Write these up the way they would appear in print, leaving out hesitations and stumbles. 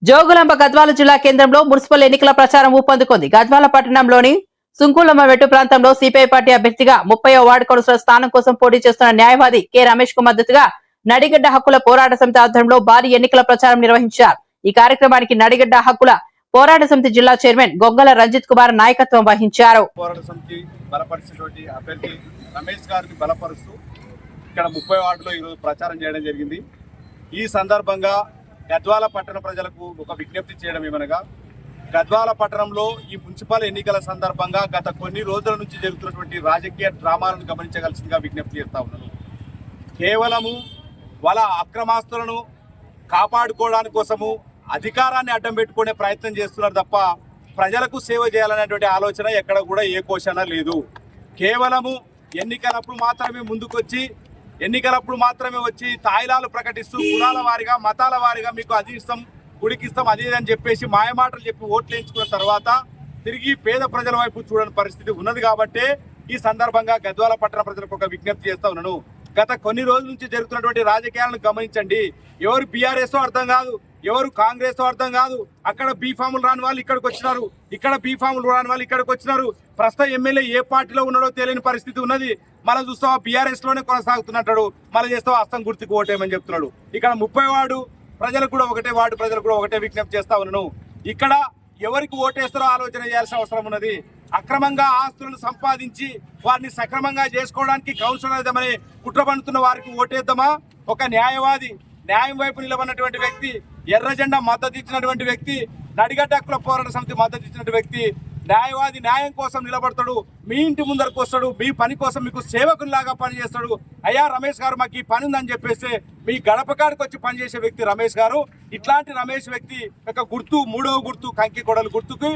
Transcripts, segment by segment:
జోగులాంబ గద్వాల జిల్లా కేంద్రంలో మున్సిపల్ ఎన్నికల ప్రచారం ఊపందుకుంది. గద్వాల పట్టణంలోని సుంకులమ్మ వెట్టు ప్రాంతంలో సిపిఐ పార్టీ అభ్యర్థిగా 30వ వార్డు కౌన్సిలర్ స్థానం కోసం పోటీ చేస్తున్న న్యాయవాది కె రమేష్ కు మద్దతుగా నడిగడ్డ హక్కుల పోరాట సమితి ఆధ్వర్యంలో భారీ ఎన్నికల ప్రచారం నిర్వహించారు. ఈ కార్యక్రమానికి నడిగడ్డ హక్కుల పోరాట సమితి జిల్లా చైర్మన్ గొంగల రంజిత్ కుమార్ నాయకత్వం వహించారు. పోరాట సమితి బలపరిచినటువంటి అభ్యర్థి రమేష్ గారిని బలపరుస్తూ ఇక్కడ 30 వార్డులో ఈరోజు ప్రచారం చేయడం జరిగింది. ఈ సందర్భంగా గద్వాల పట్టణ ప్రజలకు ఒక విజ్ఞప్తి చేయడం ఏమనగా, గద్వాల పట్టణంలో ఈ మున్సిపల్ ఎన్నికల సందర్భంగా గత కొన్ని రోజుల నుంచి జరుగుతున్నటువంటి రాజకీయ డ్రామాలను గమనించగలసిందిగా విజ్ఞప్తి చేస్తా ఉన్నాను. కేవలము వాళ్ళ అక్రమాస్తులను కాపాడుకోవడానికి కోసము అధికారాన్ని అడ్డం పెట్టుకునే ప్రయత్నం చేస్తున్నారు తప్ప ప్రజలకు సేవ చేయాలనేటువంటి ఆలోచన ఎక్కడ కూడా ఏ కోశాన లేదు. కేవలము ఎన్నికలప్పుడు మాత్రమే ముందుకొచ్చి ఎన్నికలప్పుడు మాత్రమే వచ్చి తాయిలాలు ప్రకటిస్తూ కులాల వారిగా మతాల వారిగా మీకు అది ఇస్తాం గుడికిస్తాం అది అని చెప్పేసి మాయమాటలు చెప్పి ఓట్లు వేయించుకున్న తర్వాత తిరిగి పేద ప్రజల వైపు చూడని పరిస్థితి ఉన్నది. కాబట్టి ఈ సందర్భంగా గద్వాల పట్టణ ప్రజలకు ఒక విజ్ఞప్తి చేస్తా ఉన్నాను. గత కొన్ని రోజుల నుంచి జరుగుతున్నటువంటి రాజకీయాలను గమనించండి. ఎవరు బీఆర్ఎస్ అర్థం కాదు, ఎవరు కాంగ్రెస్ అర్థం కాదు. అక్కడ బీఫాములు రాని వాళ్ళు ఇక్కడికి వచ్చినారు, ఇక్కడ బీఫాములు రాని వాళ్ళు ఇక్కడికి వచ్చినారు. ప్రస్తుతం ఎమ్మెల్యే ఏ పార్టీలో ఉన్నాడో తెలియని పరిస్థితి ఉన్నది. మళ్ళీ చూస్తావా బీఆర్ఎస్ లోనే కొనసాగుతున్నట్టాడు, మళ్ళీ చేస్తావా అస్తం గుర్తుకు ఓటేయమని చెప్తున్నాడు. ఇక్కడ 30 వార్డు ప్రజలకు కూడా ఒకటే, వార్డు ప్రజలకు కూడా ఒకటే విజ్ఞప్తి చేస్తా ఉన్నాను. ఇక్కడ ఎవరికి ఓటేస్తారో ఆలోచన చేయాల్సిన అవసరం ఉన్నది. అక్రమంగా ఆస్తులను సంపాదించి వారిని సక్రమంగా చేసుకోవడానికి కౌన్సిలర్ అయిద్దామని కుట్ర పన్నుతున్న వారికి ఓటేద్దామా? ఒక న్యాయవాది, న్యాయం వైపు నిలబడినటువంటి వ్యక్తి, ఎర్ర జెండా మద్దతు ఇచ్చినటువంటి వ్యక్తి, నడిగడ్డ హక్కుల పోరాట సమితి మద్దతు ఇచ్చినటువంటి వ్యక్తి, న్యాయవాది న్యాయం కోసం నిలబడతాడు, మీ ఇంటి ముందరకు వస్తాడు, మీ పని కోసం మీకు సేవకునిలాగా పనిచేస్తాడు. అయ్యా రమేష్ గారు మాకు ఈ పని ఉందని చెప్పేస్తే మీ గడపకాడికి వచ్చి పనిచేసే వ్యక్తి రమేష్ గారు. ఇట్లాంటి రమేష్ వ్యక్తి యొక్క గుర్తు, 3వ గుర్తు కంకి కొడలు గుర్తుకు,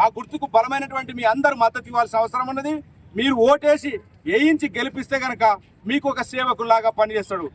ఆ గుర్తుకు బలమైనటువంటి మీ అందరూ మద్దతు ఇవ్వాల్సిన అవసరం ఉన్నది. మీరు ఓటేసి వేయించి గెలిపిస్తే కనుక మీకు ఒక సేవకులాగా పనిచేస్తాడు.